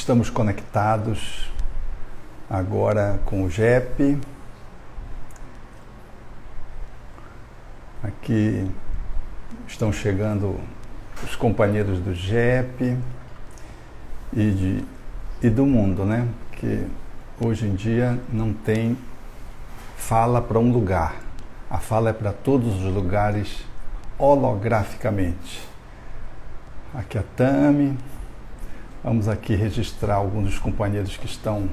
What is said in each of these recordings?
Estamos conectados agora com o JEP. Aqui estão chegando os companheiros do JEP e do mundo, né? Que hoje em dia não tem fala para um lugar. A fala é para todos os lugares holograficamente. Aqui a Tami. Vamos aqui registrar alguns dos companheiros que estão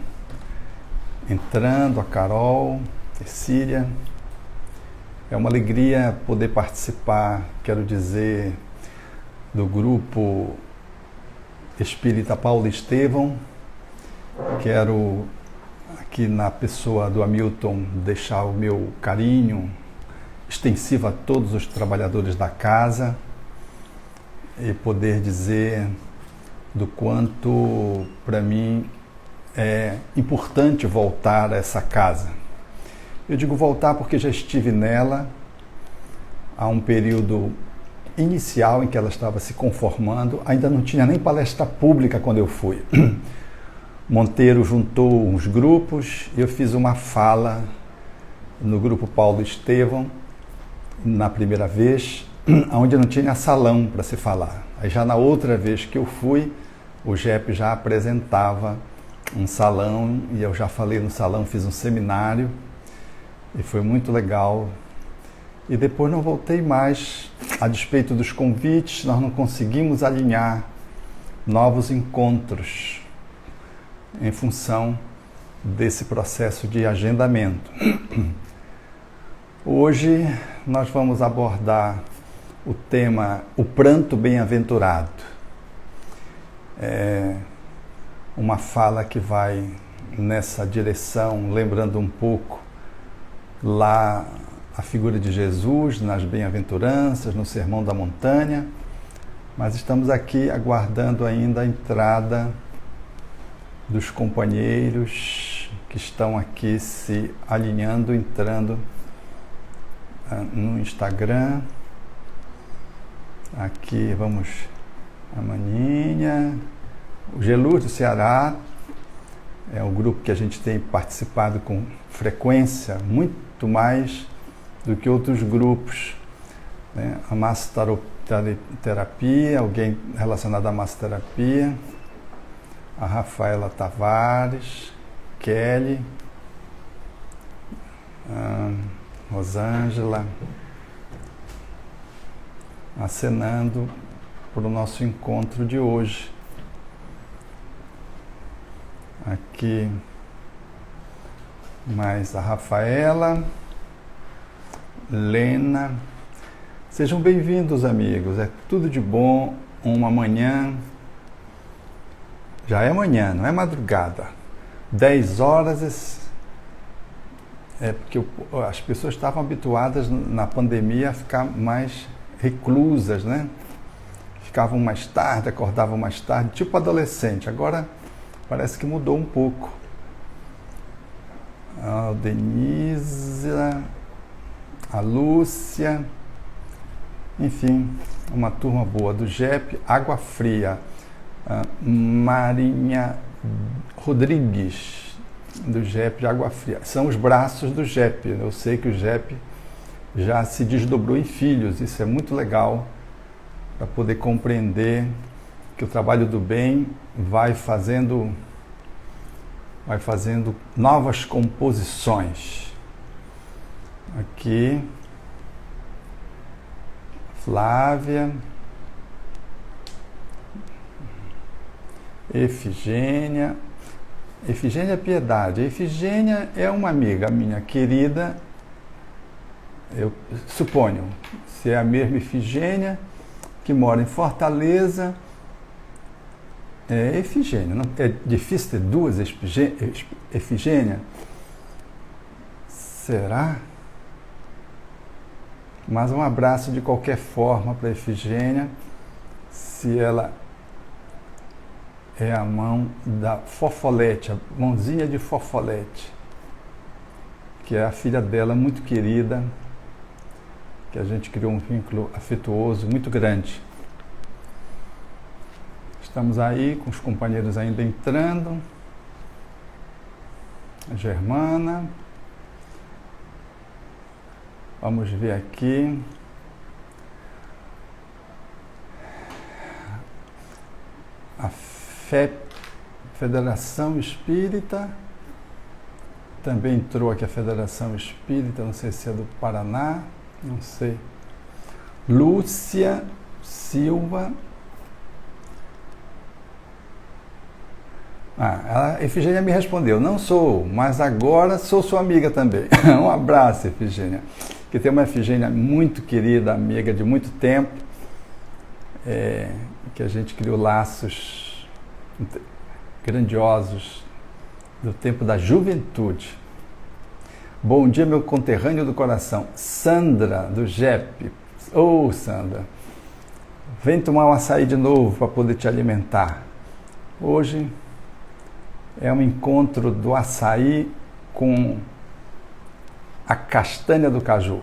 entrando, a Carol, a Cecília. É uma alegria poder participar, quero dizer, do grupo Espírita Paulo Estevão. Quero, aqui na pessoa do Hamilton, deixar o meu carinho extensivo a todos os trabalhadores da casa e poder dizer do quanto, para mim, é importante voltar a essa casa. Eu digo voltar porque já estive nela há um período inicial em que ela estava se conformando, ainda não tinha nem palestra pública quando eu fui. Monteiro juntou uns grupos, eu fiz uma fala no grupo Paulo Estevão, na primeira vez, onde não tinha salão para se falar. Aí já na outra vez que eu fui, o JEP já apresentava um salão, e eu já falei no salão, fiz um seminário, e foi muito legal. E depois não voltei mais, a despeito dos convites, nós não conseguimos alinhar novos encontros em função desse processo de agendamento. Hoje nós vamos abordar o tema O Pranto Bem-Aventurado. É uma fala que vai nessa direção, lembrando um pouco lá a figura de Jesus nas bem-aventuranças, no Sermão da Montanha, mas estamos aqui aguardando ainda a entrada dos companheiros que estão aqui se alinhando, entrando no Instagram. Aqui vamos a Maninha, o Geluz do Ceará, é um grupo que a gente tem participado com frequência, muito mais do que outros grupos, né? A massoterapia, alguém relacionado à massoterapia, a Rafaela Tavares, Kelly, a Rosângela, acenando para o nosso encontro de hoje. Aqui mais a Rafaela, Lena. Sejam bem-vindos, amigos. É tudo de bom. Uma manhã, já é manhã, não é madrugada. 10 horas, é porque as pessoas estavam habituadas na pandemia a ficar mais reclusas, né? Ficavam mais tarde, acordavam mais tarde, tipo adolescente. Agora parece que mudou um pouco. A Denise, a Lúcia, enfim, uma turma boa do JEP. Água Fria, a Marinha Rodrigues, do JEP de Água Fria. São os braços do JEP. Eu sei que o JEP já se desdobrou em filhos, isso é muito legal para poder compreender que o trabalho do bem vai fazendo novas composições. Aqui, Flávia, Efigênia Piedade. A Efigênia é uma amiga minha querida, eu suponho, se é a mesma Efigênia, que mora em Fortaleza. É Efigênia, não é difícil ter duas Efigênia? Será? Mas um abraço de qualquer forma para a Efigênia, se ela é a mão da Fofolete, a mãozinha de Fofolete, que é a filha dela, muito querida, que a gente criou um vínculo afetuoso muito grande. Estamos aí com os companheiros ainda entrando. A Germana. Vamos ver aqui. A Federação Espírita. Também entrou aqui a Federação Espírita, não sei se é do Paraná, não sei. Lúcia Silva. A Efigênia me respondeu, não sou, mas agora sou sua amiga também. Um abraço, Efigênia. Que tem uma Efigênia muito querida, amiga de muito tempo, que a gente criou laços grandiosos do tempo da juventude. Bom dia, meu conterrâneo do coração, Sandra, do JEP. Ô, Sandra, vem tomar um açaí de novo para poder te alimentar. Hoje é um encontro do açaí com a castanha do caju.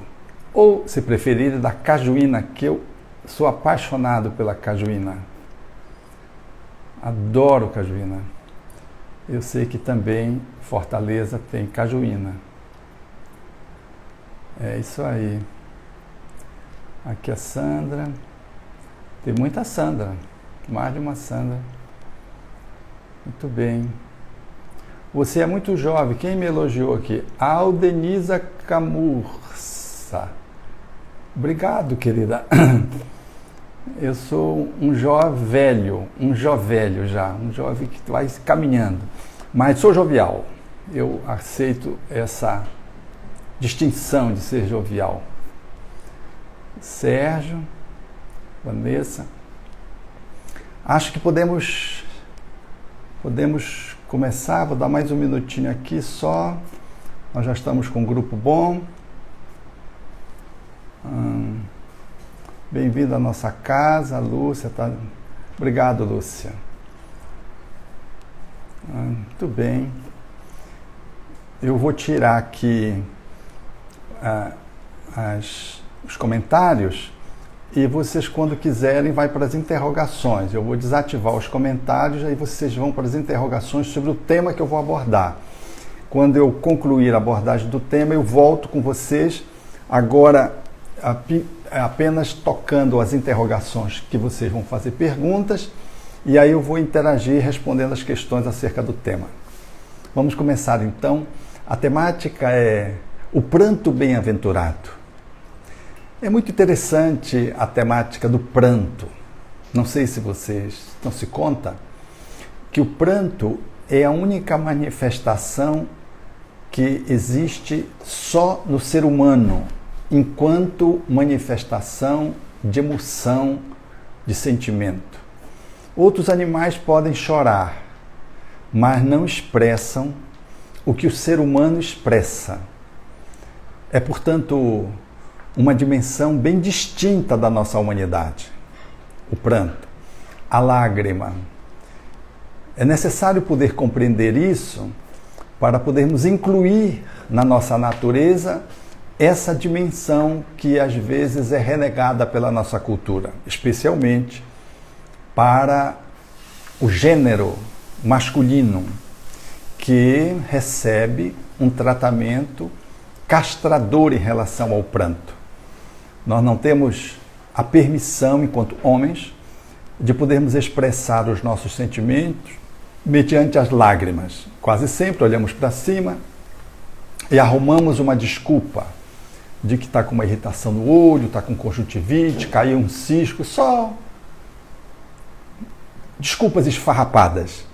Ou, se preferir, da cajuína, que eu sou apaixonado pela cajuína. Adoro cajuína. Eu sei que também Fortaleza tem cajuína. É isso aí. Aqui a Sandra. Tem muita Sandra. Mais de uma Sandra. Muito bem. Você é muito jovem. Quem me elogiou aqui? Aldenisa Camurça. Obrigado, querida. Eu sou um jovelho já, um jovem que vai caminhando. Mas sou jovial. Eu aceito essa distinção de ser jovial. Sérgio, Vanessa. Acho que podemos começar, vou dar mais um minutinho aqui só. Nós já estamos com um grupo bom. Bem-vindo à nossa casa, a Lúcia. Obrigado, Lúcia. Muito bem. Eu vou tirar aqui os comentários e vocês, quando quiserem, vai para as interrogações. Eu vou desativar os comentários, aí vocês vão para as interrogações sobre o tema que eu vou abordar. Quando eu concluir a abordagem do tema, eu volto com vocês, agora apenas tocando as interrogações que vocês vão fazer perguntas, e aí eu vou interagir respondendo as questões acerca do tema. Vamos começar então. A temática é o pranto bem-aventurado. É muito interessante a temática do pranto. Não sei se vocês não se conta que o pranto é a única manifestação que existe só no ser humano, enquanto manifestação de emoção, de sentimento. Outros animais podem chorar, mas não expressam o que o ser humano expressa. É, portanto, uma dimensão bem distinta da nossa humanidade. O pranto, a lágrima. É necessário poder compreender isso para podermos incluir na nossa natureza essa dimensão que às vezes é renegada pela nossa cultura, especialmente para o gênero masculino, que recebe um tratamento castrador em relação ao pranto. Nós não temos a permissão, enquanto homens, de podermos expressar os nossos sentimentos mediante as lágrimas. Quase sempre olhamos para cima e arrumamos uma desculpa de que está com uma irritação no olho, está com conjuntivite, caiu um cisco, só desculpas esfarrapadas.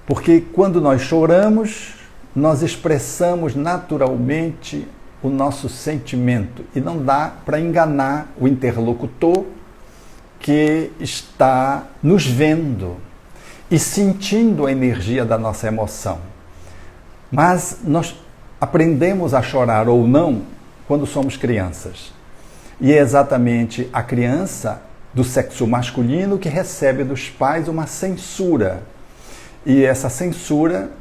Porque quando nós choramos, nós expressamos naturalmente o nosso sentimento e não dá para enganar o interlocutor que está nos vendo e sentindo a energia da nossa emoção. Mas nós aprendemos a chorar ou não quando somos crianças. E é exatamente a criança do sexo masculino que recebe dos pais uma censura. E essa censura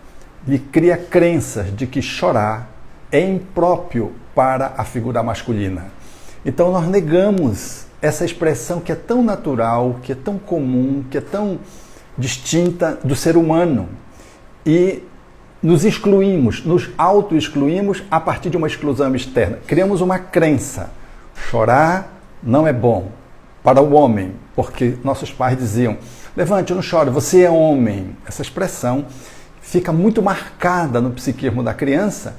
lhe cria crenças de que chorar é impróprio para a figura masculina. Então nós negamos essa expressão que é tão natural, que é tão comum, que é tão distinta do ser humano e nos excluímos, nos auto-excluímos a partir de uma exclusão externa. Criamos uma crença. Chorar não é bom para o homem, porque nossos pais diziam: levante, não chore, você é homem. Essa expressão fica muito marcada no psiquismo da criança,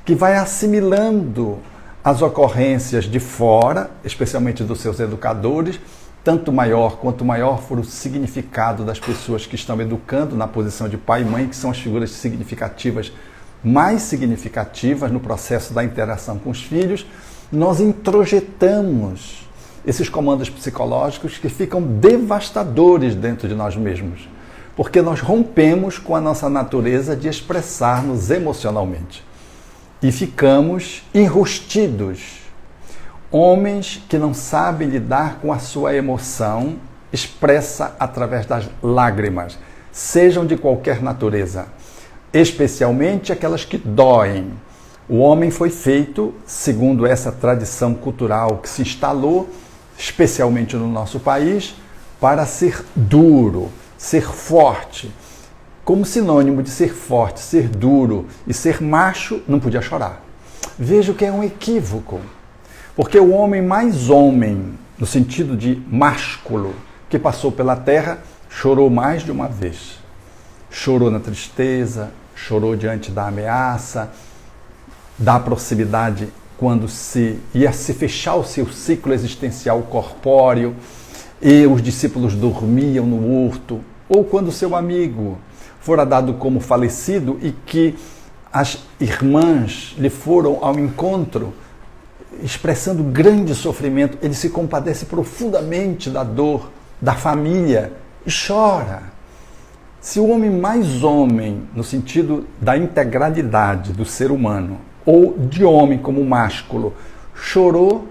que vai assimilando as ocorrências de fora, especialmente dos seus educadores, quanto maior for o significado das pessoas que estão educando na posição de pai e mãe, que são as figuras significativas, mais significativas no processo da interação com os filhos, nós introjetamos esses comandos psicológicos que ficam devastadores dentro de nós mesmos, porque nós rompemos com a nossa natureza de expressar-nos emocionalmente e ficamos enrustidos. Homens que não sabem lidar com a sua emoção expressa através das lágrimas, sejam de qualquer natureza, especialmente aquelas que doem. O homem foi feito, segundo essa tradição cultural que se instalou, especialmente no nosso país, para ser duro, ser forte. Como sinônimo de ser forte, ser duro e ser macho, não podia chorar. Vejo que é um equívoco. Porque o homem mais homem, no sentido de másculo, que passou pela terra, chorou mais de uma vez. Chorou na tristeza, chorou diante da ameaça, da proximidade quando se ia se fechar o seu ciclo existencial corpóreo e os discípulos dormiam no horto, ou quando seu amigo fora dado como falecido e que as irmãs lhe foram ao encontro, expressando grande sofrimento, ele se compadece profundamente da dor da família e chora. Se o homem mais homem, no sentido da integralidade do ser humano, ou de homem como másculo, chorou,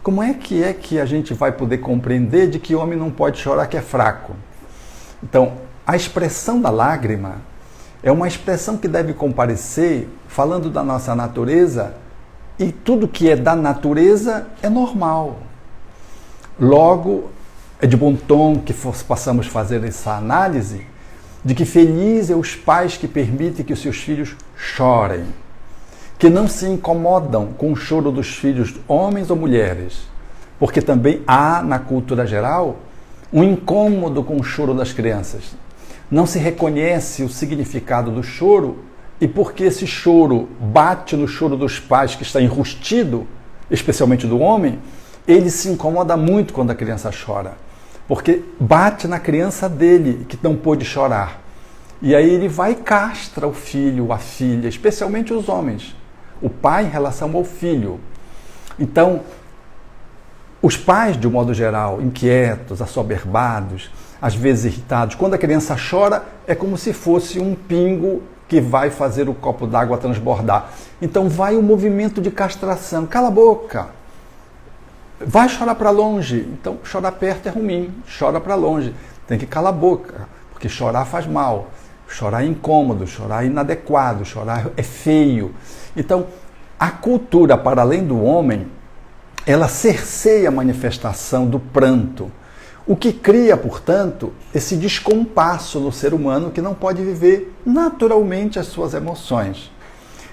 como é que a gente vai poder compreender de que homem não pode chorar, que é fraco? Então, a expressão da lágrima é uma expressão que deve comparecer, falando da nossa natureza, e tudo que é da natureza é normal. Logo, é de bom tom que possamos fazer essa análise de que feliz é os pais que permitem que os seus filhos chorem, que não se incomodam com o choro dos filhos, homens ou mulheres, porque também há, na cultura geral, um incômodo com o choro das crianças. Não se reconhece o significado do choro, e porque esse choro bate no choro dos pais que está enrustido, especialmente do homem, ele se incomoda muito quando a criança chora, porque bate na criança dele, que não pôde chorar. E aí ele vai e castra o filho, a filha, especialmente os homens, o pai em relação ao filho. Então, os pais, de um modo geral, inquietos, assoberbados, às vezes irritados, quando a criança chora, é como se fosse um pingo que vai fazer o copo d'água transbordar. Então vai o movimento de castração. Cala a boca. Vai chorar para longe. Então chorar perto é ruim. Chora para longe. Tem que calar a boca, porque chorar faz mal. Chorar é incômodo, chorar é inadequado, chorar é feio. Então a cultura, para além do homem, ela cerceia a manifestação do pranto. O que cria, portanto, esse descompasso no ser humano que não pode viver naturalmente as suas emoções.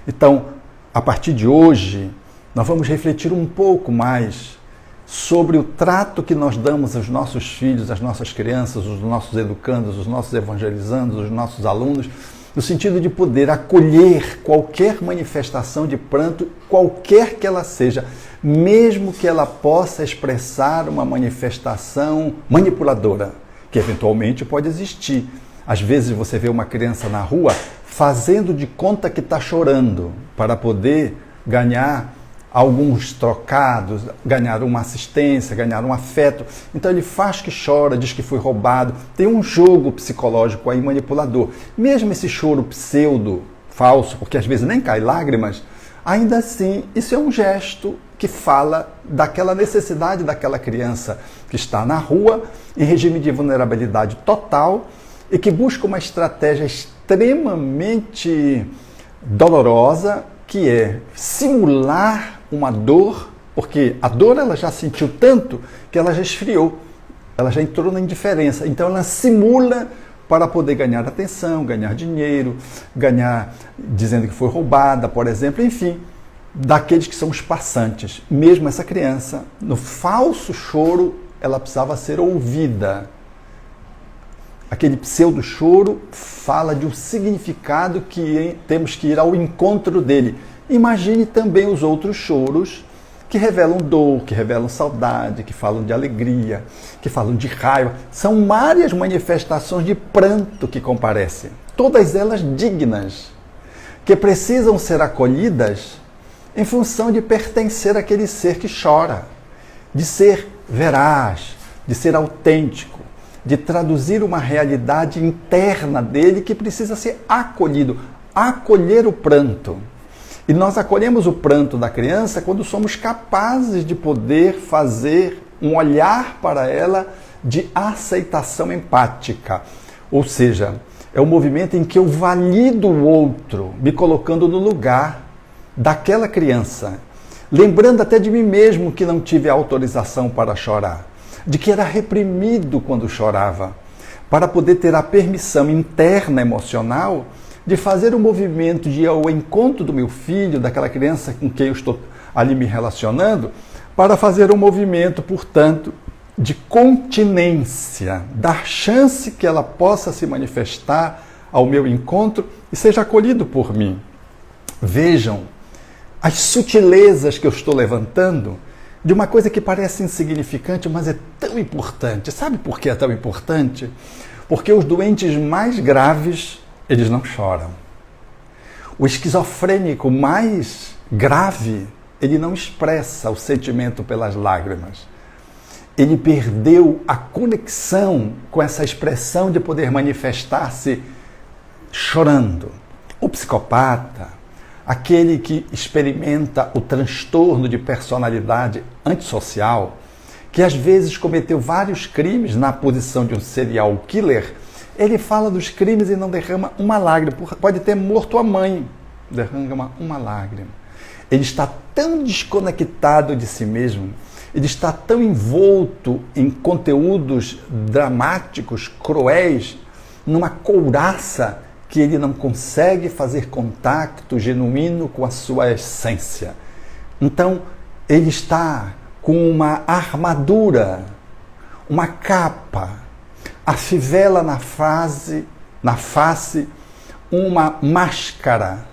Então, a partir de hoje, nós vamos refletir um pouco mais sobre o trato que nós damos aos nossos filhos, às nossas crianças, os nossos educandos, os nossos evangelizandos, os nossos alunos, no sentido de poder acolher qualquer manifestação de pranto, qualquer que ela seja, mesmo que ela possa expressar uma manifestação manipuladora, que eventualmente pode existir. Às vezes você vê uma criança na rua fazendo de conta que está chorando para poder ganhar alguns trocados, ganhar uma assistência, ganhar um afeto. Então ele faz que chora, diz que foi roubado. Tem um jogo psicológico aí manipulador. Mesmo esse choro pseudo, falso, porque às vezes nem cai lágrimas, ainda assim isso é um gesto que fala daquela necessidade daquela criança que está na rua, em regime de vulnerabilidade total, e que busca uma estratégia extremamente dolorosa, que é simular uma dor, porque a dor ela já sentiu tanto que ela já esfriou. Ela já entrou na indiferença. Então ela simula para poder ganhar atenção, ganhar dinheiro, ganhar dizendo que foi roubada, por exemplo, enfim, daqueles que são os passantes. Mesmo essa criança, no falso choro, ela precisava ser ouvida. Aquele pseudo-choro fala de um significado que temos que ir ao encontro dele. Imagine também os outros choros que revelam dor, que revelam saudade, que falam de alegria, que falam de raiva. São várias manifestações de pranto que comparecem, todas elas dignas, que precisam ser acolhidas em função de pertencer àquele ser que chora, de ser veraz, de ser autêntico, de traduzir uma realidade interna dele que precisa ser acolhido, acolher o pranto. E nós acolhemos o pranto da criança quando somos capazes de poder fazer um olhar para ela de aceitação empática. Ou seja, é um movimento em que eu valido o outro, me colocando no lugar daquela criança, lembrando até de mim mesmo que não tive autorização para chorar, de que era reprimido quando chorava, para poder ter a permissão interna emocional de fazer um movimento de ir ao encontro do meu filho, daquela criança com quem eu estou ali me relacionando, para fazer um movimento, portanto, de continência, dar chance que ela possa se manifestar ao meu encontro e seja acolhido por mim. Vejam as sutilezas que eu estou levantando de uma coisa que parece insignificante, mas é tão importante. Sabe por que é tão importante? Porque os doentes mais graves, eles não choram. O esquizofrênico mais grave, ele não expressa o sentimento pelas lágrimas. Ele perdeu a conexão com essa expressão de poder manifestar-se chorando. O psicopata, aquele que experimenta o transtorno de personalidade antissocial, que às vezes cometeu vários crimes na posição de um serial killer, ele fala dos crimes e não derrama uma lágrima. Pode ter morto a mãe, derrama uma lágrima. Ele está tão desconectado de si mesmo, ele está tão envolto em conteúdos dramáticos, cruéis, numa couraça, que ele não consegue fazer contato genuíno com a sua essência. Então, ele está com uma armadura, uma capa, a fivela na face, uma máscara.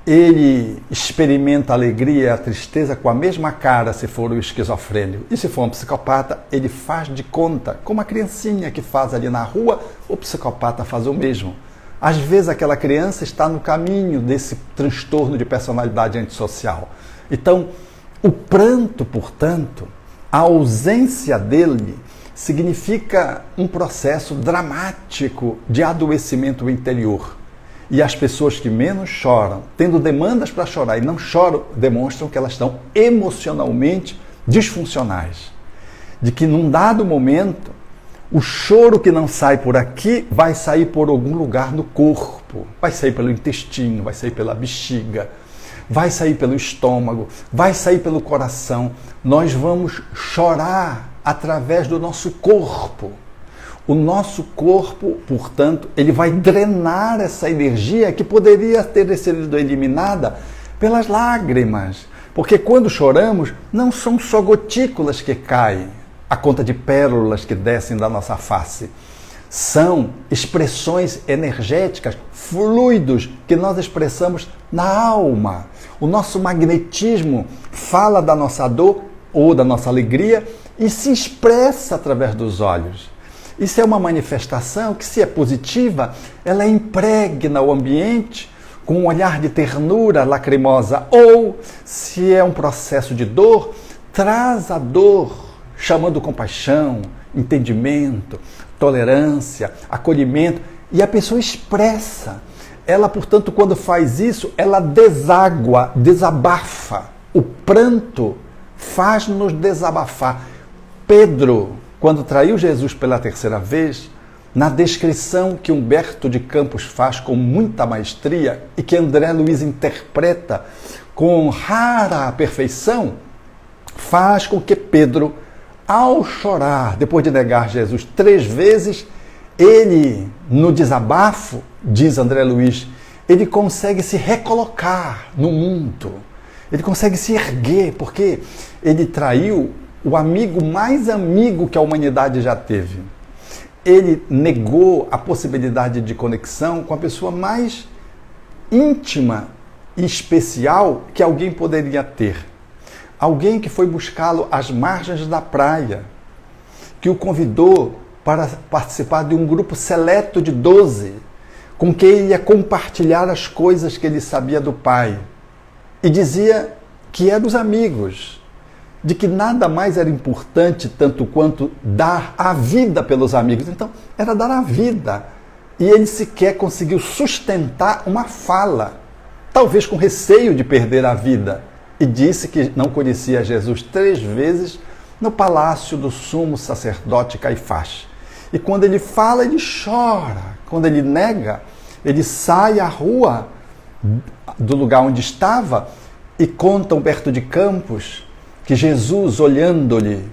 Ele experimenta a alegria e a tristeza com a mesma cara se for o esquizofrênico. E se for um psicopata, ele faz de conta, como a criancinha que faz ali na rua, o psicopata faz o mesmo. Às vezes aquela criança está no caminho desse transtorno de personalidade antissocial. Então, o pranto, portanto, a ausência dele, significa um processo dramático de adoecimento interior. E as pessoas que menos choram, tendo demandas para chorar e não choram, demonstram que elas estão emocionalmente disfuncionais. De que num dado momento, o choro que não sai por aqui vai sair por algum lugar no corpo. Vai sair pelo intestino, vai sair pela bexiga, vai sair pelo estômago, vai sair pelo coração. Nós vamos chorar através do nosso corpo. O nosso corpo, portanto, ele vai drenar essa energia que poderia ter sido eliminada pelas lágrimas. Porque quando choramos, não são só gotículas que caem, a conta de pérolas que descem da nossa face. São expressões energéticas, fluidos, que nós expressamos na alma. O nosso magnetismo fala da nossa dor ou da nossa alegria e se expressa através dos olhos. Isso é uma manifestação que, se é positiva, ela impregna o ambiente com um olhar de ternura lacrimosa, ou, se é um processo de dor, traz a dor, chamando compaixão, entendimento, tolerância, acolhimento, e a pessoa expressa. Ela, portanto, quando faz isso, ela deságua, desabafa. O pranto faz-nos desabafar. Pedro, quando traiu Jesus pela terceira vez, na descrição que Humberto de Campos faz com muita maestria e que André Luiz interpreta com rara perfeição, faz com que Pedro ao chorar, depois de negar Jesus 3 vezes, ele, no desabafo, diz André Luiz, ele consegue se recolocar no mundo. Ele consegue se erguer, porque ele traiu o amigo mais amigo que a humanidade já teve. Ele negou a possibilidade de conexão com a pessoa mais íntima e especial que alguém poderia ter. Alguém que foi buscá-lo às margens da praia, que o convidou para participar de um grupo seleto de 12, com quem ele ia compartilhar as coisas que ele sabia do Pai. E dizia que eram os amigos, de que nada mais era importante tanto quanto dar a vida pelos amigos. Então, era dar a vida. E ele sequer conseguiu sustentar uma fala, talvez com receio de perder a vida. E disse que não conhecia Jesus 3 vezes no palácio do sumo sacerdote Caifás. E quando ele fala, ele chora. Quando ele nega, ele sai à rua do lugar onde estava e conta Humberto de Campos que Jesus, olhando-lhe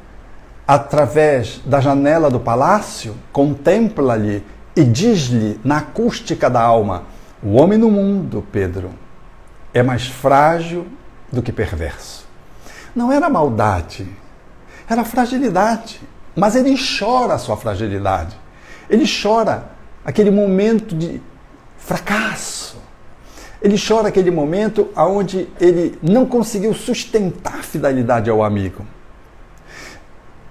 através da janela do palácio, contempla-lhe e diz-lhe na acústica da alma: o homem no mundo, Pedro, é mais frágil do que perverso. Não era maldade, era fragilidade. Mas ele chora a sua fragilidade. Ele chora aquele momento de fracasso. Ele chora aquele momento onde ele não conseguiu sustentar a fidelidade ao amigo.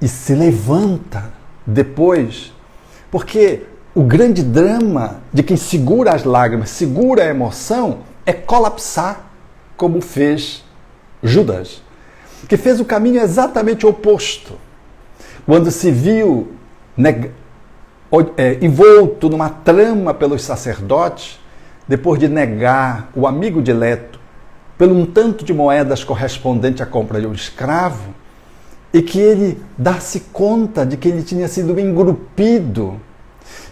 E se levanta depois, porque o grande drama de quem segura as lágrimas, segura a emoção, é colapsar, como fez Judas, que fez o caminho exatamente oposto. Quando se viu envolto numa trama pelos sacerdotes, depois de negar o amigo dileto pelo um tanto de moedas correspondente à compra de um escravo, e que ele dá-se conta de que ele tinha sido engrupido,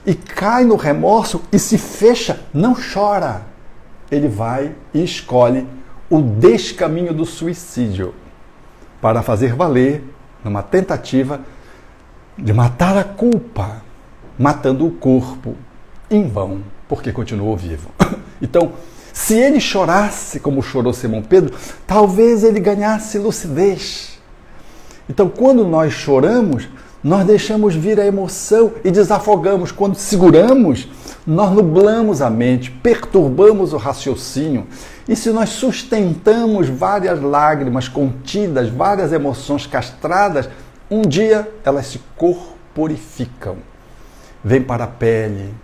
e cai no remorso e se fecha, não chora. Ele vai e escolhe o descaminho do suicídio para fazer valer, numa tentativa de matar a culpa, matando o corpo em vão, porque continuou vivo. Então, se ele chorasse como chorou Simão Pedro, talvez ele ganhasse lucidez. Então, quando nós choramos, nós deixamos vir a emoção e desafogamos. Quando seguramos, nós nublamos a mente, perturbamos o raciocínio. E se nós sustentamos várias lágrimas contidas, várias emoções castradas, um dia elas se corporificam. Vem para a pele,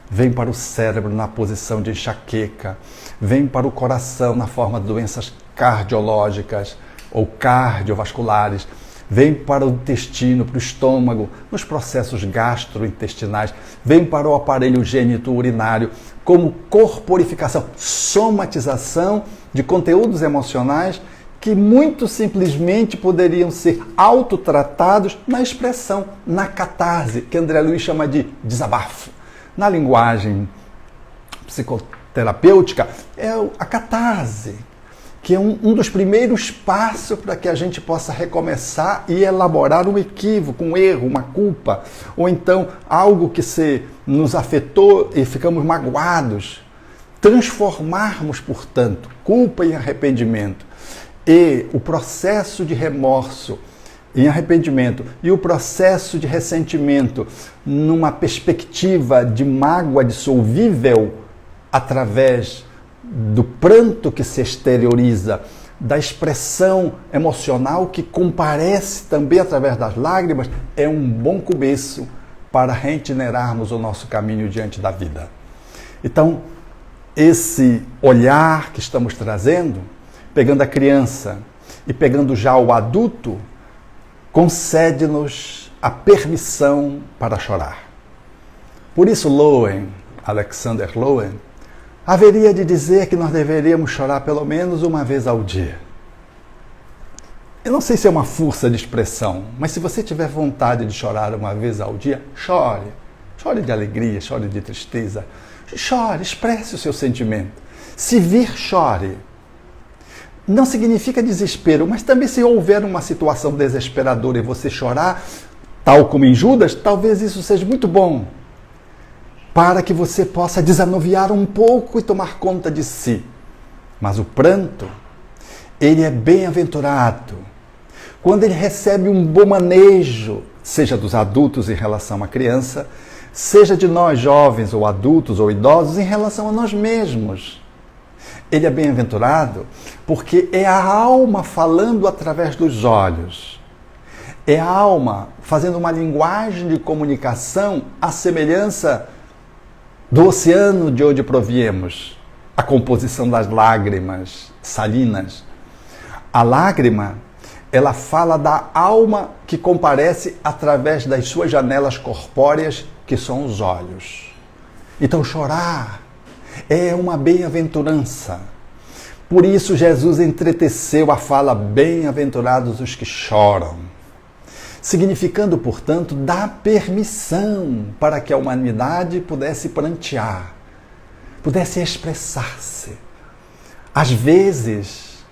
vem para o cérebro na posição de enxaqueca, vem para o coração na forma de doenças cardiológicas ou cardiovasculares, vem para o intestino, para o estômago, nos processos gastrointestinais, vem para o aparelho gênito-urinário, como corporificação, somatização de conteúdos emocionais que muito simplesmente poderiam ser autotratados na expressão, na catarse, que André Luiz chama de desabafo. Na linguagem psicoterapêutica, é a catarse, que é um dos primeiros passos para que a gente possa recomeçar e elaborar um equívoco, um erro, uma culpa, ou então algo que nos afetou e ficamos magoados. Transformarmos, portanto, culpa em arrependimento. E o processo de remorso em arrependimento e o processo de ressentimento numa perspectiva de mágoa dissolvível através do pranto que se exterioriza, da expressão emocional que comparece também através das lágrimas, é um bom começo para regenerarmos o nosso caminho diante da vida. Então, esse olhar que estamos trazendo, pegando a criança e pegando já o adulto, concede-nos a permissão para chorar. Por isso Alexander Lowen, haveria de dizer que nós deveríamos chorar pelo menos uma vez ao dia. Eu não sei se é uma força de expressão, mas se você tiver vontade de chorar uma vez ao dia, chore. Chore de alegria, chore de tristeza. Chore, expresse o seu sentimento. Se vir, chore. não significa desespero, mas também se houver uma situação desesperadora e você chorar, tal como em Judas, talvez isso seja muito bom, para que você possa desanuviar um pouco e tomar conta de si. Mas o pranto, ele é bem-aventurado quando ele recebe um bom manejo, seja dos adultos em relação à criança, seja de nós jovens ou adultos ou idosos em relação a nós mesmos. Ele é bem-aventurado porque é a alma falando através dos olhos. É a alma fazendo uma linguagem de comunicação à semelhança do oceano de onde proviemos, a composição das lágrimas salinas. A lágrima, ela fala da alma que comparece através das suas janelas corpóreas, que são os olhos. Então, chorar é uma bem-aventurança. Por isso, Jesus entreteceu a fala bem-aventurados os que choram, significando, portanto, dar permissão para que a humanidade pudesse prantear, pudesse expressar-se. Às vezes,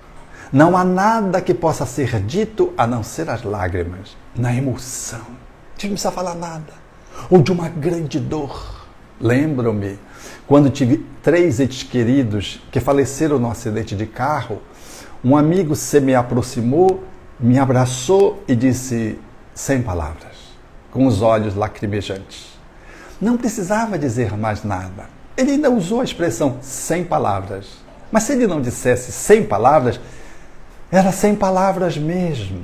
não há nada que possa ser dito a não ser as lágrimas, na emoção. A gente não precisa falar nada. Ou de uma grande dor. Lembro-me, quando tive 3 entes queridos que faleceram no acidente de carro, um amigo se me aproximou, me abraçou e disse, sem palavras, com os olhos lacrimejantes. Não precisava dizer mais nada. Ele ainda usou a expressão sem palavras. Mas se ele não dissesse sem palavras, era sem palavras mesmo.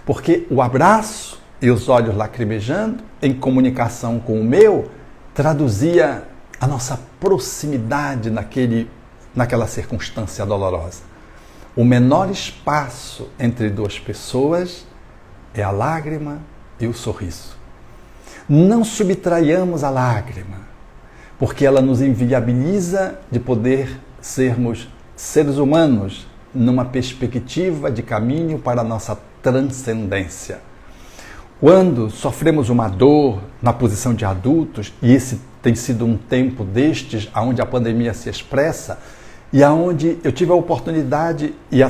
Porque o abraço e os olhos lacrimejando, em comunicação com o meu, traduzia a nossa proximidade naquela circunstância dolorosa. O menor espaço entre 2 pessoas é a lágrima e o sorriso. Não subtraiamos a lágrima, porque ela nos inviabiliza de poder sermos seres humanos numa perspectiva de caminho para a nossa transcendência. Quando sofremos uma dor na posição de adultos, e esse tem sido um tempo destes, onde a pandemia se expressa, e onde eu tive a oportunidade, e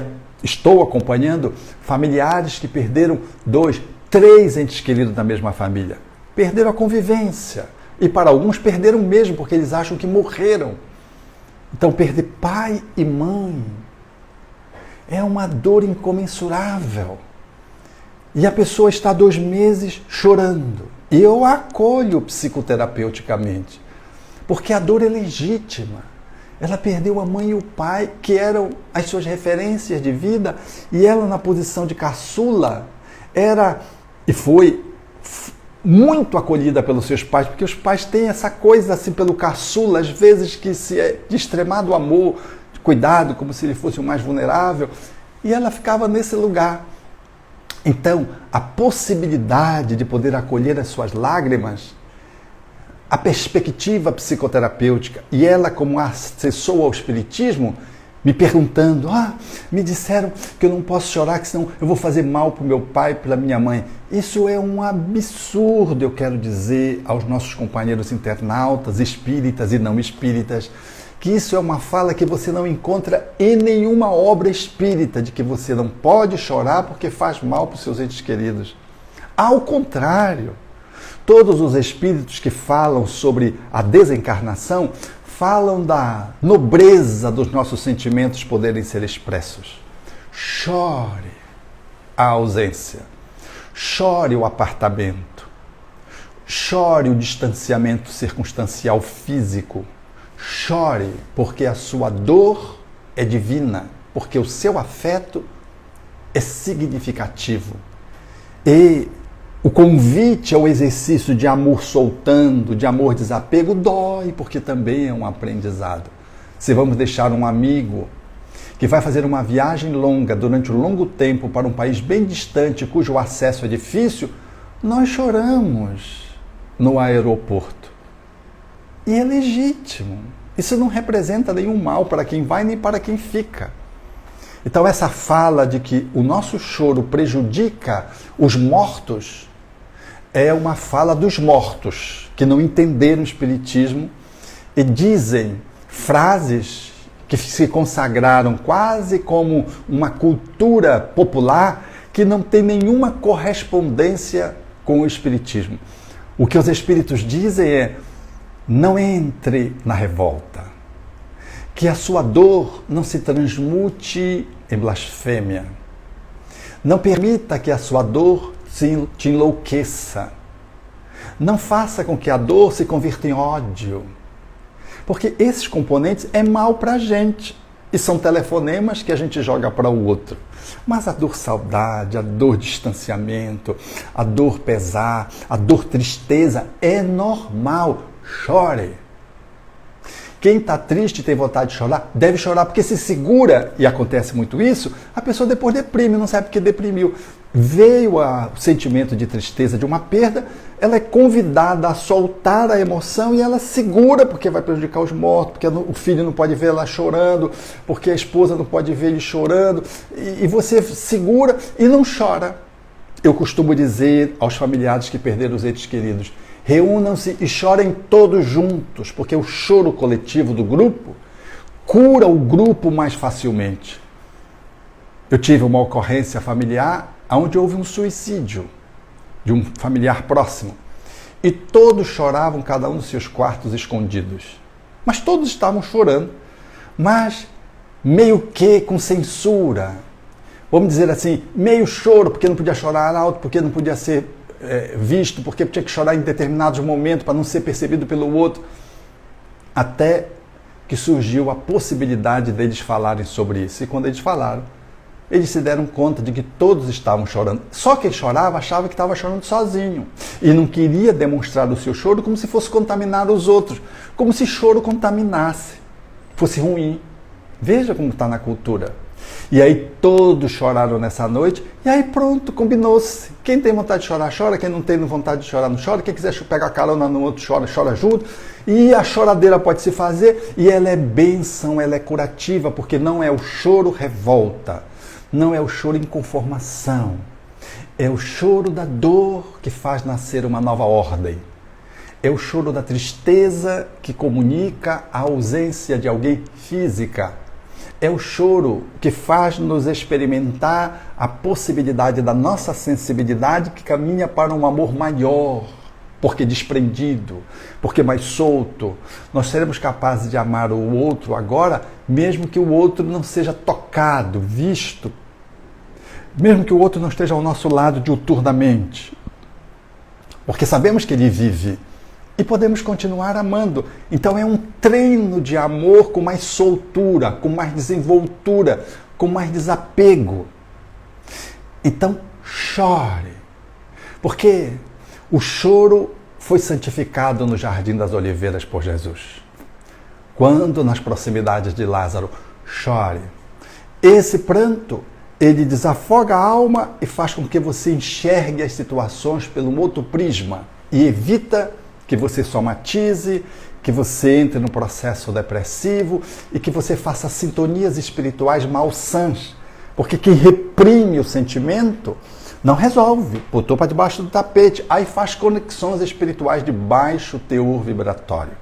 estou acompanhando, familiares que perderam 2, 3 entes queridos da mesma família. Perderam a convivência. E para alguns perderam mesmo, porque eles acham que morreram. Então, perder pai e mãe é uma dor incomensurável. E a pessoa está 2 meses chorando. E eu a acolho psicoterapeuticamente. Porque a dor é legítima. Ela perdeu a mãe e o pai, que eram as suas referências de vida, e ela, na posição de caçula, era e foi muito acolhida pelos seus pais, porque os pais têm essa coisa assim pelo caçula, às vezes que se é de extremado amor, de cuidado, como se ele fosse o mais vulnerável, e ela ficava nesse lugar. Então, a possibilidade de poder acolher as suas lágrimas, a perspectiva psicoterapêutica, e ela como acessou ao espiritismo, me perguntando, me disseram que eu não posso chorar, que senão eu vou fazer mal para o meu pai, para a minha mãe. Isso é um absurdo, eu quero dizer aos nossos companheiros internautas, espíritas e não espíritas, que isso é uma fala que você não encontra em nenhuma obra espírita, de que você não pode chorar porque faz mal para os seus entes queridos. Ao contrário, todos os espíritos que falam sobre a desencarnação falam da nobreza dos nossos sentimentos poderem ser expressos. Chore a ausência, chore o apartamento, chore o distanciamento circunstancial físico, chore porque a sua dor é divina, porque o seu afeto é significativo. E o convite ao exercício de amor soltando, de amor desapego, dói, porque também é um aprendizado. Se vamos deixar um amigo que vai fazer uma viagem longa, durante um longo tempo, para um país bem distante, cujo acesso é difícil, nós choramos no aeroporto. E é legítimo. Isso não representa nenhum mal para quem vai nem para quem fica. Então essa fala de que o nosso choro prejudica os mortos é uma fala dos mortos, que não entenderam o espiritismo e dizem frases que se consagraram quase como uma cultura popular que não tem nenhuma correspondência com o Espiritismo. O que os Espíritos dizem é: não entre na revolta, que a sua dor não se transmute em blasfêmia. Não permita que a sua dor te enlouqueça. Não faça com que a dor se convirta em ódio. Porque esses componentes é mal para a gente. E são telefonemas que a gente joga para o outro. Mas a dor saudade, a dor distanciamento, a dor pesar, a dor tristeza é normal. Chore. Quem está triste e tem vontade de chorar, deve chorar, porque se segura, e acontece muito isso, a pessoa depois deprime, não sabe porque deprimiu. Veio o sentimento de tristeza, de uma perda, ela é convidada a soltar a emoção e ela segura, porque vai prejudicar os mortos, porque o filho não pode ver ela chorando, porque a esposa não pode ver ele chorando, e você segura e não chora. Eu costumo dizer aos familiares que perderam os entes queridos: reúnam-se e chorem todos juntos, porque o choro coletivo do grupo cura o grupo mais facilmente. Eu tive uma ocorrência familiar onde houve um suicídio de um familiar próximo e todos choravam, cada um nos seus quartos escondidos. Mas todos estavam chorando, mas meio que com censura. Vamos dizer assim, meio choro, porque não podia chorar alto, porque não podia ser visto, porque tinha que chorar em determinados momentos para não ser percebido pelo outro, até que surgiu a possibilidade deles falarem sobre isso. E quando eles falaram, eles se deram conta de que todos estavam chorando. Só que ele chorava, achava que estava chorando sozinho e não queria demonstrar o seu choro como se fosse contaminar os outros, como se choro contaminasse, fosse ruim. Veja como está na cultura. E aí todos choraram nessa noite, e aí pronto, combinou-se. Quem tem vontade de chorar, chora. Quem não tem vontade de chorar, não chora. Quem quiser pegar carona no outro, chora, chora junto. E a choradeira pode se fazer, e ela é bênção, ela é curativa, porque não é o choro revolta, não é o choro inconformação, é o choro da dor que faz nascer uma nova ordem. É o choro da tristeza que comunica a ausência de alguém física. É o choro que faz nos experimentar a possibilidade da nossa sensibilidade que caminha para um amor maior, porque desprendido, porque mais solto. Nós seremos capazes de amar o outro agora, mesmo que o outro não seja tocado, visto, mesmo que o outro não esteja ao nosso lado diuturnamente, porque sabemos que ele vive. E podemos continuar amando. Então é um treino de amor com mais soltura, com mais desenvoltura, com mais desapego. Então chore. Porque o choro foi santificado no Jardim das Oliveiras por Jesus. Quando nas proximidades de Lázaro, chore. Esse pranto, ele desafoga a alma e faz com que você enxergue as situações pelo outro prisma e evita que você somatize, que você entre no processo depressivo e que você faça sintonias espirituais malsãs. Porque quem reprime o sentimento não resolve, botou para debaixo do tapete, aí faz conexões espirituais de baixo teor vibratório.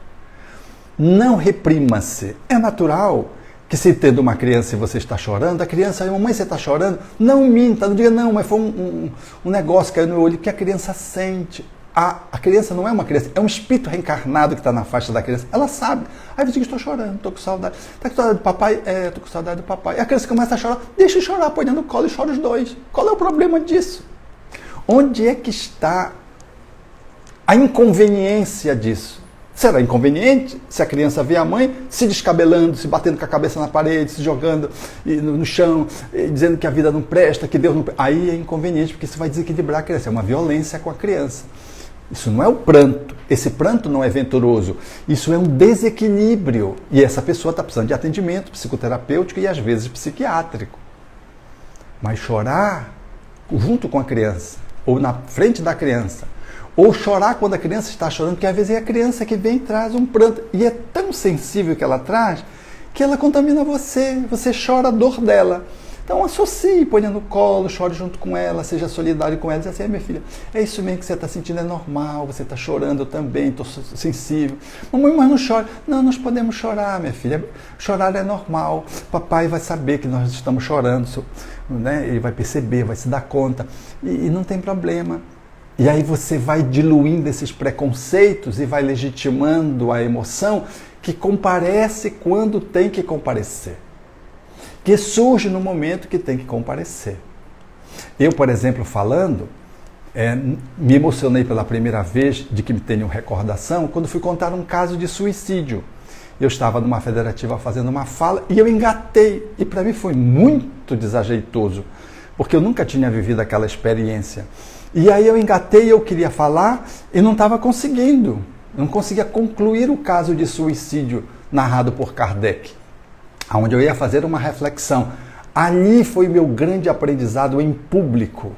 Não reprima-se. É natural que se tendo uma criança e você está chorando, a criança, mamãe, você está chorando? Não minta, não diga não, mas foi um negócio que caiu no meu olho, que a criança sente. A criança não é uma criança, é um espírito reencarnado que está na faixa da criança. Ela sabe. Aí você diz: estou chorando, estou com saudade. Está com saudade do papai? É, estou com saudade do papai. E a criança começa a chorar. Deixa de chorar, põe no colo e chora os dois. Qual é o problema disso? Onde é que está a inconveniência disso? Será inconveniente se a criança vê a mãe se descabelando, se batendo com a cabeça na parede, se jogando no chão, dizendo que a vida não presta, que Deus não presta. Aí é inconveniente, porque isso vai desequilibrar a criança. É uma violência com a criança. Isso não é o pranto. Esse pranto não é venturoso. Isso é um desequilíbrio. E essa pessoa está precisando de atendimento psicoterapêutico e às vezes psiquiátrico. Mas chorar junto com a criança, ou na frente da criança, ou chorar quando a criança está chorando, porque às vezes é a criança que vem e traz um pranto. E é tão sensível que ela traz, que ela contamina você. Você chora a dor dela. Então associe, ponha no colo, chore junto com ela, seja solidário com ela, diz assim, minha filha, é isso mesmo que você está sentindo, é normal, você está chorando, eu também, estou sensível. Mamãe, mas não chora. Não, nós podemos chorar, minha filha, chorar é normal, papai vai saber que nós estamos chorando, né? Ele vai perceber, vai se dar conta, e não tem problema. E aí você vai diluindo esses preconceitos e vai legitimando a emoção que comparece quando tem que comparecer, que surge no momento que tem que comparecer. Eu, por exemplo, falando, me emocionei pela primeira vez, de que me tenho recordação, quando fui contar um caso de suicídio. Eu estava numa federativa fazendo uma fala e eu engatei. E para mim foi muito desajeitoso, porque eu nunca tinha vivido aquela experiência. E aí eu engatei, eu queria falar e não estava conseguindo. Não conseguia concluir o caso de suicídio narrado por Kardec, onde eu ia fazer uma reflexão. Ali foi meu grande aprendizado em público,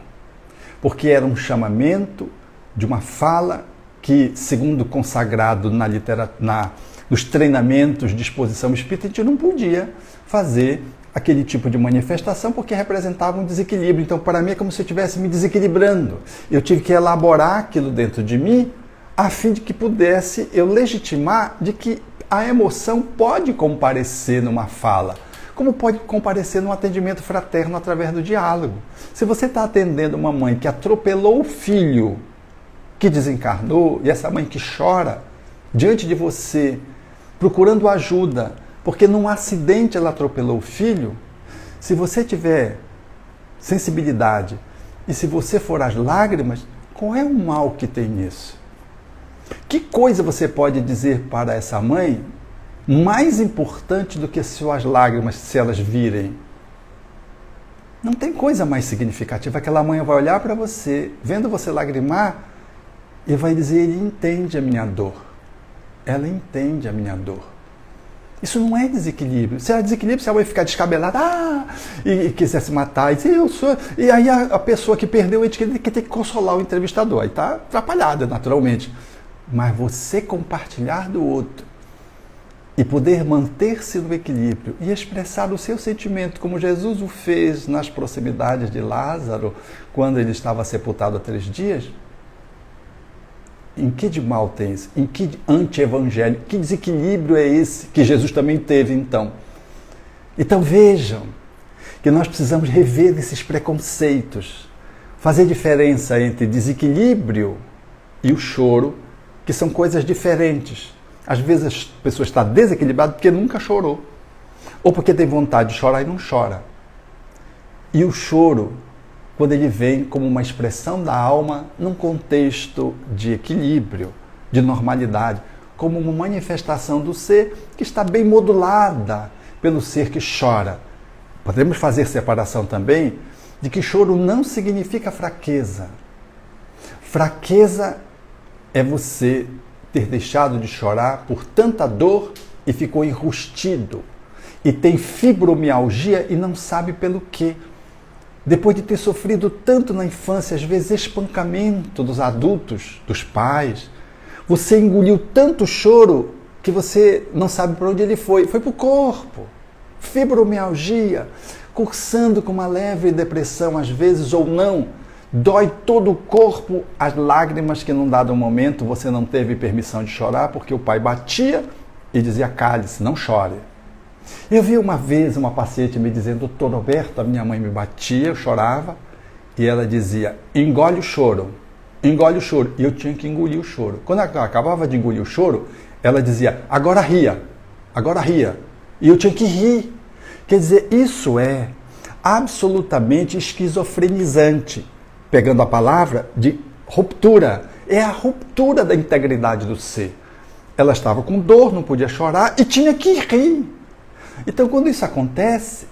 porque era um chamamento de uma fala que, segundo consagrado na literatura, nos treinamentos de exposição espírita, a gente não podia fazer aquele tipo de manifestação porque representava um desequilíbrio. Então, para mim, é como se eu estivesse me desequilibrando. Eu tive que elaborar aquilo dentro de mim a fim de que pudesse eu legitimar de que a emoção pode comparecer numa fala, como pode comparecer num atendimento fraterno através do diálogo. Se você está atendendo uma mãe que atropelou o filho, que desencarnou, e essa mãe que chora diante de você, procurando ajuda, porque num acidente ela atropelou o filho, se você tiver sensibilidade e se você for às lágrimas, qual é o mal que tem nisso? Que coisa você pode dizer para essa mãe mais importante do que suas lágrimas, se elas virem? Não tem coisa mais significativa. Aquela mãe vai olhar para você, vendo você lagrimar, e vai dizer, ele entende a minha dor. Ela entende a minha dor. Isso não é desequilíbrio. Se é desequilíbrio, se a mãe ficar descabelada e quiser se matar, e dizer, eu sou... E aí a pessoa que perdeu o ente querido que tem que consolar o entrevistador. Aí está atrapalhada, naturalmente. Mas você compartilhar do outro e poder manter-se no equilíbrio e expressar o seu sentimento, como Jesus o fez nas proximidades de Lázaro, quando ele estava sepultado há 3 dias, em que de mal tem isso? Em que anti-evangelho? Que desequilíbrio é esse que Jesus também teve, então? Então vejam que nós precisamos rever esses preconceitos, fazer diferença entre desequilíbrio e o choro, que são coisas diferentes. Às vezes a pessoa está desequilibrada porque nunca chorou, ou porque tem vontade de chorar e não chora. E o choro, quando ele vem como uma expressão da alma num contexto de equilíbrio, de normalidade, como uma manifestação do ser que está bem modulada pelo ser que chora. Podemos fazer separação também de que choro não significa fraqueza. Fraqueza é você ter deixado de chorar por tanta dor e ficou enrustido, e tem fibromialgia e não sabe pelo quê. Depois de ter sofrido tanto na infância, às vezes espancamento dos adultos, dos pais, você engoliu tanto choro que você não sabe para onde ele foi. Foi para o corpo. Fibromialgia, cursando com uma leve depressão, às vezes, ou não. Dói todo o corpo, as lágrimas que num dado momento você não teve permissão de chorar, porque o pai batia e dizia, cale-se, não chore. Eu vi uma vez uma paciente me dizendo, doutor Roberto, a minha mãe me batia, eu chorava, e ela dizia, engole o choro, engole o choro. E eu tinha que engolir o choro. Quando ela acabava de engolir o choro, ela dizia, agora ria, agora ria. E eu tinha que rir. Quer dizer, isso é absolutamente esquizofrenizante, pegando a palavra de ruptura. É a ruptura da integridade do ser. Ela estava com dor, não podia chorar e tinha que rir. Então, quando isso acontece,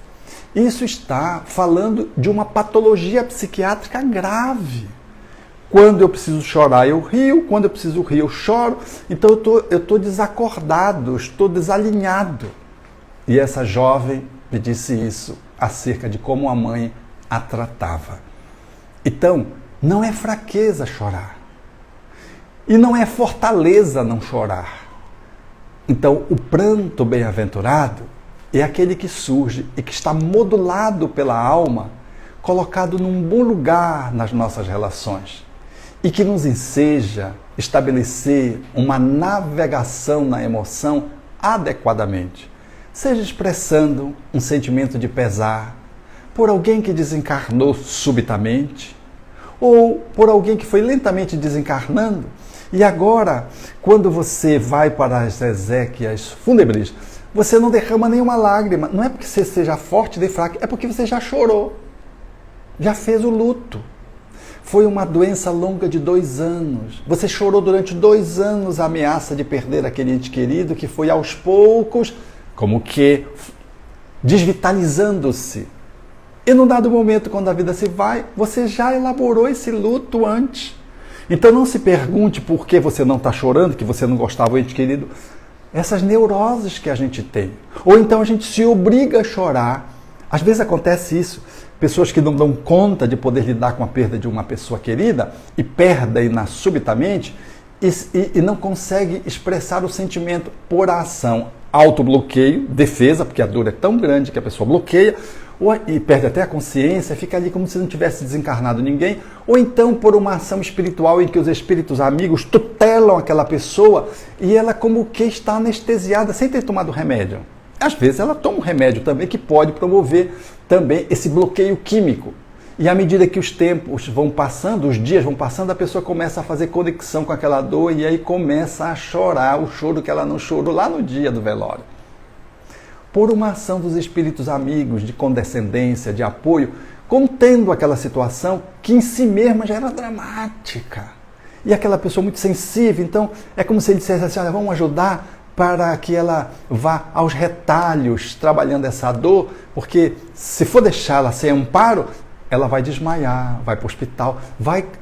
isso está falando de uma patologia psiquiátrica grave. Quando eu preciso chorar, eu rio. Quando eu preciso rir, eu choro. Então, eu estou desacordado, eu estou desalinhado. E essa jovem me disse isso acerca de como a mãe a tratava. Então, não é fraqueza chorar. E não é fortaleza não chorar. Então, o pranto bem-aventurado, é aquele que surge e que está modulado pela alma, colocado num bom lugar nas nossas relações e que nos enseja estabelecer uma navegação na emoção adequadamente, seja expressando um sentimento de pesar por alguém que desencarnou subitamente ou por alguém que foi lentamente desencarnando e agora, quando você vai para as exéquias fúnebres, você não derrama nenhuma lágrima. Não é porque você seja forte nem fraco, é porque você já chorou. Já fez o luto. Foi uma doença longa de 2 anos. Você chorou durante 2 anos a ameaça de perder aquele ente querido que foi aos poucos, como que desvitalizando-se. E num dado momento, quando a vida se vai, você já elaborou esse luto antes. Então não se pergunte por que você não está chorando, que você não gostava do ente querido. Essas neuroses que a gente tem. Ou então a gente se obriga a chorar. Às vezes acontece isso. Pessoas que não dão conta de poder lidar com a perda de uma pessoa querida e perdem-na subitamente e não conseguem expressar o sentimento por ação. Autobloqueio, defesa, porque a dor é tão grande que a pessoa bloqueia, e perde até a consciência, fica ali como se não tivesse desencarnado ninguém, ou então por uma ação espiritual em que os espíritos amigos tutelam aquela pessoa e ela como que está anestesiada sem ter tomado remédio. Às vezes ela toma um remédio também que pode promover também esse bloqueio químico. E à medida que os tempos vão passando, os dias vão passando, a pessoa começa a fazer conexão com aquela dor e aí começa a chorar o choro que ela não chorou lá no dia do velório. Por uma ação dos espíritos amigos, de condescendência, de apoio, contendo aquela situação que em si mesma já era dramática. E aquela pessoa muito sensível, então é como se ele dissesse assim, olha, vamos ajudar para que ela vá aos retalhos trabalhando essa dor, porque se for deixá-la sem amparo, ela vai desmaiar, vai para o hospital,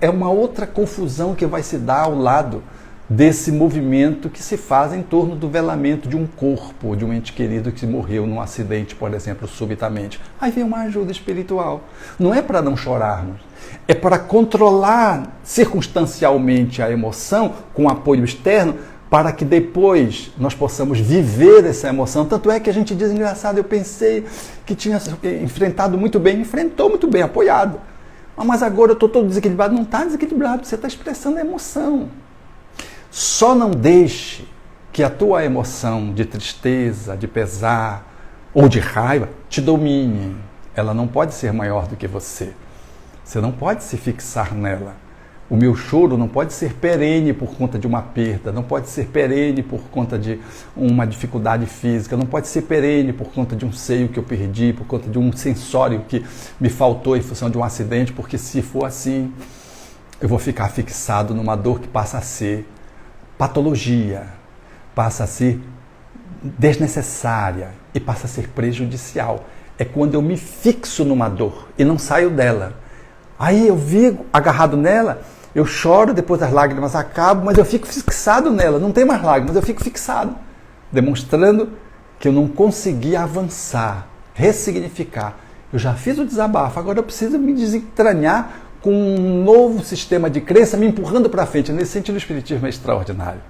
é uma outra confusão que vai se dar ao lado desse movimento que se faz em torno do velamento de um corpo, de um ente querido que morreu num acidente, por exemplo, subitamente. Aí vem uma ajuda espiritual. Não é para não chorarmos, é para controlar circunstancialmente a emoção com apoio externo, para que depois nós possamos viver essa emoção. Tanto é que a gente diz, engraçado, eu pensei que tinha enfrentado muito bem, enfrentou muito bem, apoiado. Mas agora eu estou todo desequilibrado. Não está desequilibrado, você está expressando a emoção. Só não deixe que a tua emoção de tristeza, de pesar ou de raiva te domine. Ela não pode ser maior do que você. Você não pode se fixar nela. O meu choro não pode ser perene por conta de uma perda, não pode ser perene por conta de uma dificuldade física, não pode ser perene por conta de um seio que eu perdi, por conta de um sensório que me faltou em função de um acidente, porque se for assim, eu vou ficar fixado numa dor que passa a ser patologia, passa a ser desnecessária e passa a ser prejudicial. É quando eu me fixo numa dor e não saio dela. Aí eu vivo agarrado nela, eu choro, depois as lágrimas acabam, mas eu fico fixado nela, não tem mais lágrimas, eu fico fixado, demonstrando que eu não consegui avançar, ressignificar. Eu já fiz o desabafo, agora eu preciso me desentranhar com um novo sistema de crença me empurrando para frente. Nesse sentido, o Espiritismo é extraordinário.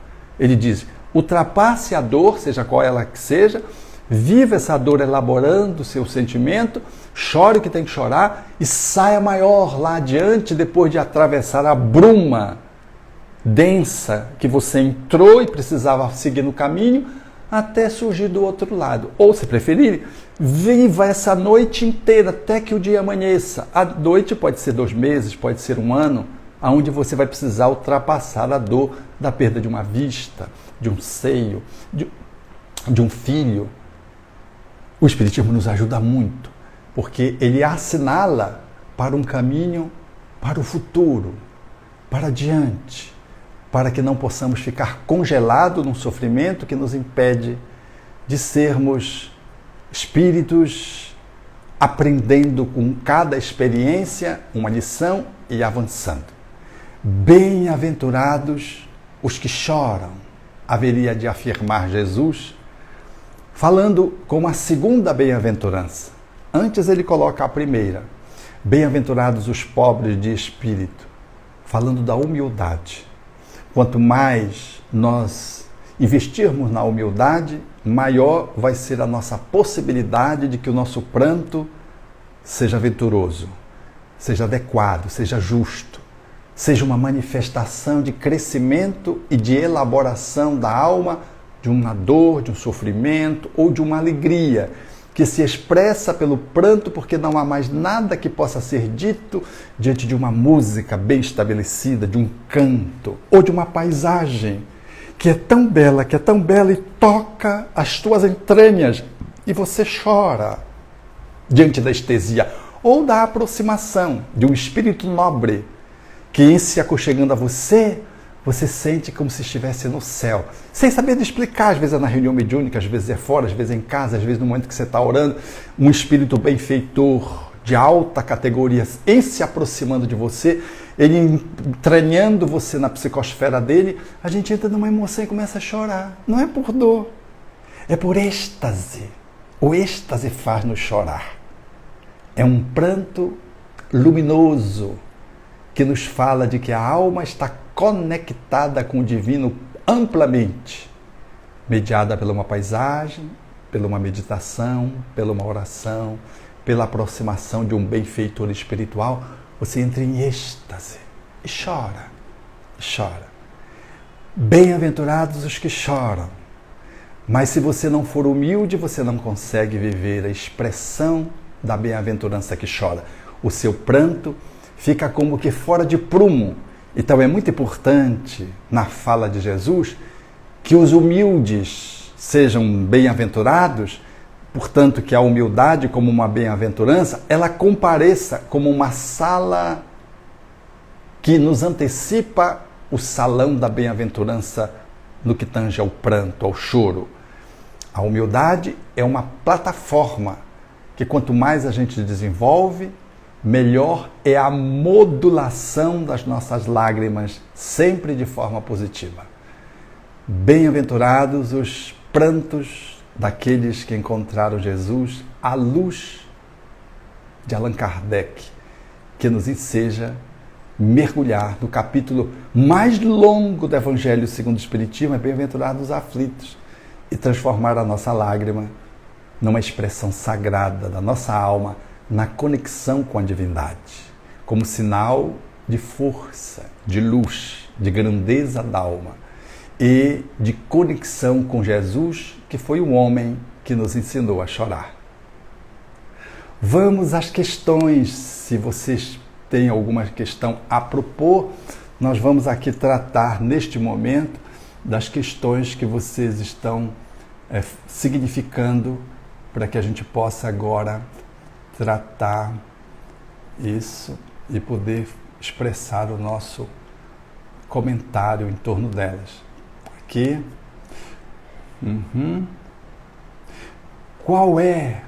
Ele diz, ultrapasse a dor, seja qual ela que seja, viva essa dor elaborando o seu sentimento, chore o que tem que chorar e saia maior lá adiante depois de atravessar a bruma densa que você entrou e precisava seguir no caminho até surgir do outro lado. Ou, se preferir, viva essa noite inteira até que o dia amanheça. A noite pode ser 2 meses, pode ser 1 ano, onde você vai precisar ultrapassar a dor da perda de uma vista, de um seio, de um filho. O Espiritismo nos ajuda muito, porque ele assinala para um caminho, para o futuro, para adiante, para que não possamos ficar congelados num sofrimento que nos impede de sermos espíritos aprendendo com cada experiência uma lição e avançando. Bem-aventurados os que choram, haveria de afirmar Jesus, falando como a segunda bem-aventurança. Antes ele coloca a primeira. Bem-aventurados os pobres de espírito, falando da humildade. Quanto mais nós investirmos na humildade, maior vai ser a nossa possibilidade de que o nosso pranto seja venturoso, seja adequado, seja justo, seja uma manifestação de crescimento e de elaboração da alma, de uma dor, de um sofrimento ou de uma alegria, que se expressa pelo pranto porque não há mais nada que possa ser dito diante de uma música bem estabelecida, de um canto ou de uma paisagem que é tão bela e toca as tuas entranhas e você chora diante da estesia ou da aproximação de um espírito nobre que, em se aconchegando a você, você sente como se estivesse no céu, sem saber de explicar. Às vezes é na reunião mediúnica, às vezes é fora, às vezes é em casa, às vezes no momento que você está orando, um espírito benfeitor, de alta categoria, em se aproximando de você, ele entranhando você na psicosfera dele, a gente entra numa emoção e começa a chorar. Não é por dor, é por êxtase. O êxtase faz-nos chorar. É um pranto luminoso que nos fala de que a alma está conectada com o divino amplamente, mediada por uma paisagem, por uma meditação, por uma oração, pela aproximação de um benfeitor espiritual. Você entra em êxtase e chora, chora. Bem-aventurados os que choram. Mas se você não for humilde, você não consegue viver a expressão da bem-aventurança que chora. O seu pranto fica como que fora de prumo. Então é muito importante, na fala de Jesus, que os humildes sejam bem-aventurados, portanto que a humildade como uma bem-aventurança, ela compareça como uma sala que nos antecipa o salão da bem-aventurança no que tange ao pranto, ao choro. A humildade é uma plataforma que quanto mais a gente desenvolve, melhor é a modulação das nossas lágrimas, sempre de forma positiva. Bem-aventurados os prantos daqueles que encontraram Jesus à luz de Allan Kardec, que nos enseja mergulhar no capítulo mais longo do Evangelho segundo o Espiritismo, é bem-aventurados os aflitos, e transformar a nossa lágrima numa expressão sagrada da nossa alma, na conexão com a divindade, como sinal de força, de luz, de grandeza da alma e de conexão com Jesus, que foi o homem que nos ensinou a chorar. Vamos às questões. Se vocês têm alguma questão a propor, nós vamos aqui tratar neste momento das questões que vocês estão significando, para que a gente possa agora tratar isso e poder expressar o nosso comentário em torno delas. Aqui. Qual é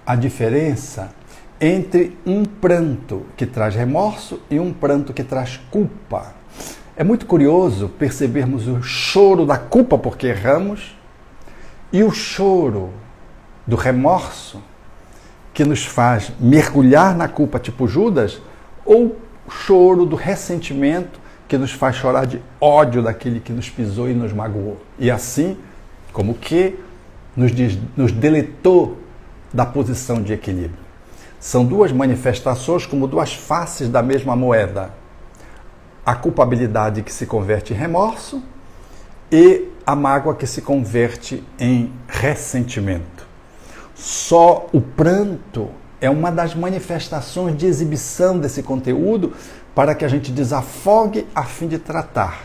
a diferença entre um pranto que traz remorso e um pranto que traz culpa? É muito curioso percebermos o choro da culpa porque erramos e o choro do remorso que nos faz mergulhar na culpa tipo Judas, ou o choro do ressentimento que nos faz chorar de ódio daquele que nos pisou e nos magoou. E assim, como que nos deletou da posição de equilíbrio. São duas manifestações como duas faces da mesma moeda. A culpabilidade que se converte em remorso e a mágoa que se converte em ressentimento. Só o pranto é uma das manifestações de exibição desse conteúdo para que a gente desafogue a fim de tratar.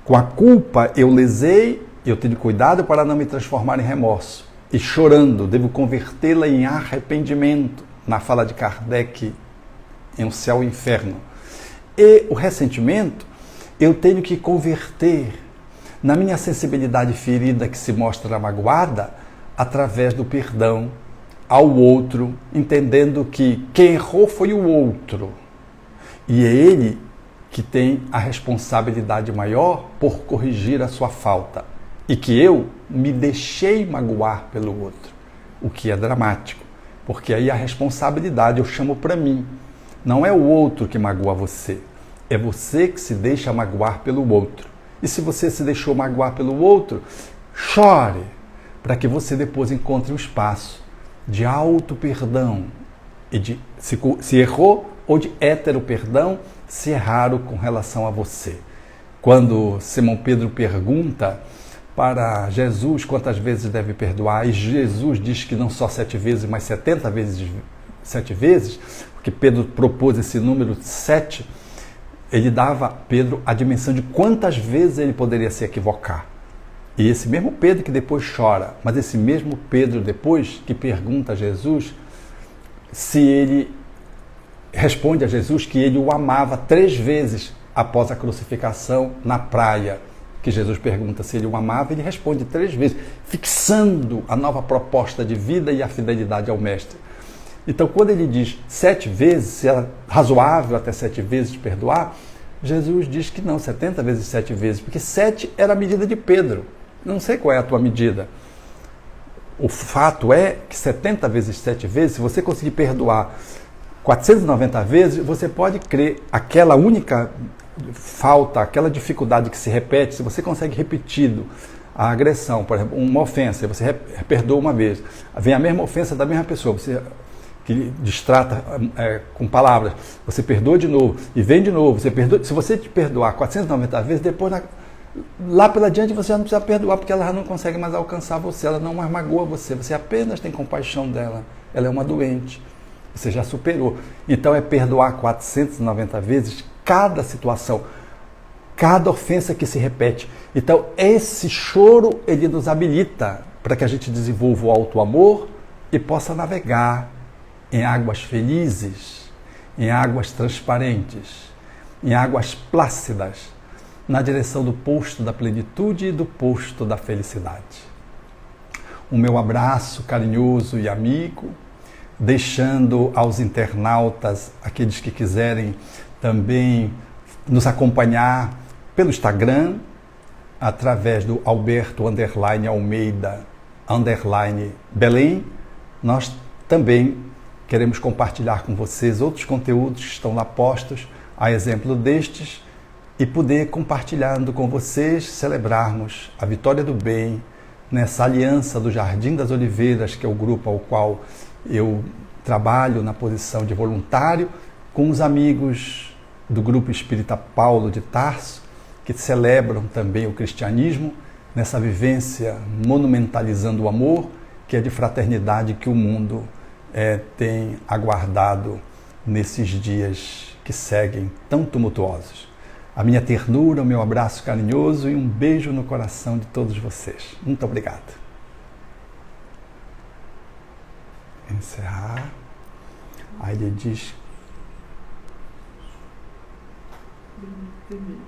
Com a culpa eu lesei, eu tenho cuidado para não me transformar em remorso. E chorando, devo convertê-la em arrependimento, na fala de Kardec, em um céu e inferno. E o ressentimento, eu tenho que converter na minha sensibilidade ferida que se mostra magoada, através do perdão ao outro, entendendo que quem errou foi o outro. E é ele que tem a responsabilidade maior por corrigir a sua falta. E que eu me deixei magoar pelo outro. O que é dramático, porque aí a responsabilidade eu chamo para mim. Não é o outro que magoa você, é você que se deixa magoar pelo outro. E se você se deixou magoar pelo outro, chore, para que você depois encontre um espaço de auto-perdão e de, se errou, ou de hétero-perdão, se erraram com relação a você. Quando Simão Pedro pergunta para Jesus quantas vezes deve perdoar, e Jesus diz que não só 7 vezes, mas 70 vezes 7 vezes, porque Pedro propôs esse número 7, ele dava a Pedro a dimensão de quantas vezes ele poderia se equivocar. E esse mesmo Pedro que depois chora, mas esse mesmo Pedro depois que pergunta a Jesus se ele responde a Jesus que ele o amava 3 vezes após a crucificação na praia. Que Jesus pergunta se ele o amava, ele responde 3 vezes, fixando a nova proposta de vida e a fidelidade ao Mestre. Então, quando ele diz 7 vezes, se era razoável até 7 vezes perdoar, Jesus diz que não, 70 vezes 7 vezes, porque 7 era a medida de Pedro. Não sei qual é a tua medida. O fato é que 70 vezes 7 vezes, se você conseguir perdoar 490 vezes, você pode crer aquela única falta, aquela dificuldade que se repete, se você consegue repetido a agressão, por exemplo, uma ofensa, você perdoa uma vez, vem a mesma ofensa da mesma pessoa, você que distrata com palavras, você perdoa de novo e vem de novo, você perdoa, se você te perdoar 490 vezes, depois lá pela diante você já não precisa perdoar, porque ela já não consegue mais alcançar você, ela não mais magoa você, você apenas tem compaixão dela, ela é uma doente, você já superou. Então é perdoar 490 vezes cada situação, cada ofensa que se repete. Então esse choro, ele nos habilita para que a gente desenvolva o auto-amor e possa navegar em águas felizes, em águas transparentes, em águas plácidas, na direção do posto da plenitude e do posto da felicidade. O meu abraço carinhoso e amigo, deixando aos internautas, aqueles que quiserem também nos acompanhar pelo Instagram, através do Alberto_Almeida_Belém, nós também queremos compartilhar com vocês outros conteúdos que estão lá postos, a exemplo destes, e poder, compartilhando com vocês, celebrarmos a vitória do bem nessa aliança do Jardim das Oliveiras, que é o grupo ao qual eu trabalho na posição de voluntário, com os amigos do Grupo Espírita Paulo de Tarso, que celebram também o cristianismo, nessa vivência monumentalizando o amor, que é de fraternidade que o mundo tem aguardado nesses dias que seguem tão tumultuosos. A minha ternura, o meu abraço carinhoso e um beijo no coração de todos vocês. Muito obrigado. Encerrar. Aí ele diz... Vermelho.